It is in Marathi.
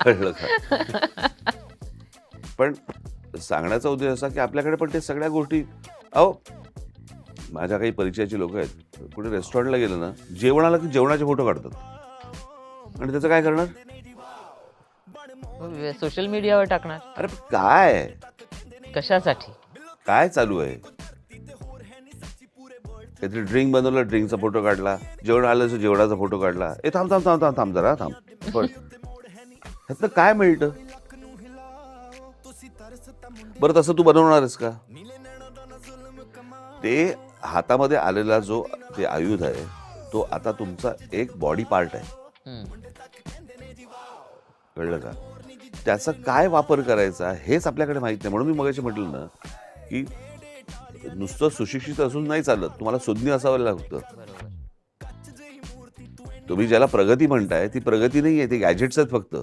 कळलं का? पण सांगण्याचा उद्देश असा की आपल्याकडे पण ते सगळ्या गोष्टी अहो माझ्या काही परिचयाची लोक आहेत कुठे रेस्टॉरंटला गेलं ना जेवण आलं की जेवणाचे फोटो काढतात आणि त्याचं काय करणार सोशल मीडियावर टाकणार. अरे पण काय कशासाठी? काय चालू आहे काहीतरी ड्रिंक बनवलं ड्रिंकचा फोटो काढला जेवण आलं तर जेवणाचा फोटो काढला ए थांब थांब थांब थांब थांब जरा थांब पण ह्यातनं काय मिळतं बरं तसं तू बनवणारच का ते हातामध्ये आलेला जो ते आयुध आहे तो आता तुमचा एक बॉडी पार्ट आहे हम्म. कळलं का त्याचा काय वापर करायचा हेच आपल्याकडे माहित नाही म्हणून मी मगाशी म्हटलं ना की नुसतं सुशिक्षित असून नाही चालत तुम्हाला सुज्ञ असावं लागतं बरोबर. तुम्ही ज्याला प्रगती म्हणताय ती प्रगती नाही आहे ती गॅजेट्स आहेत फक्त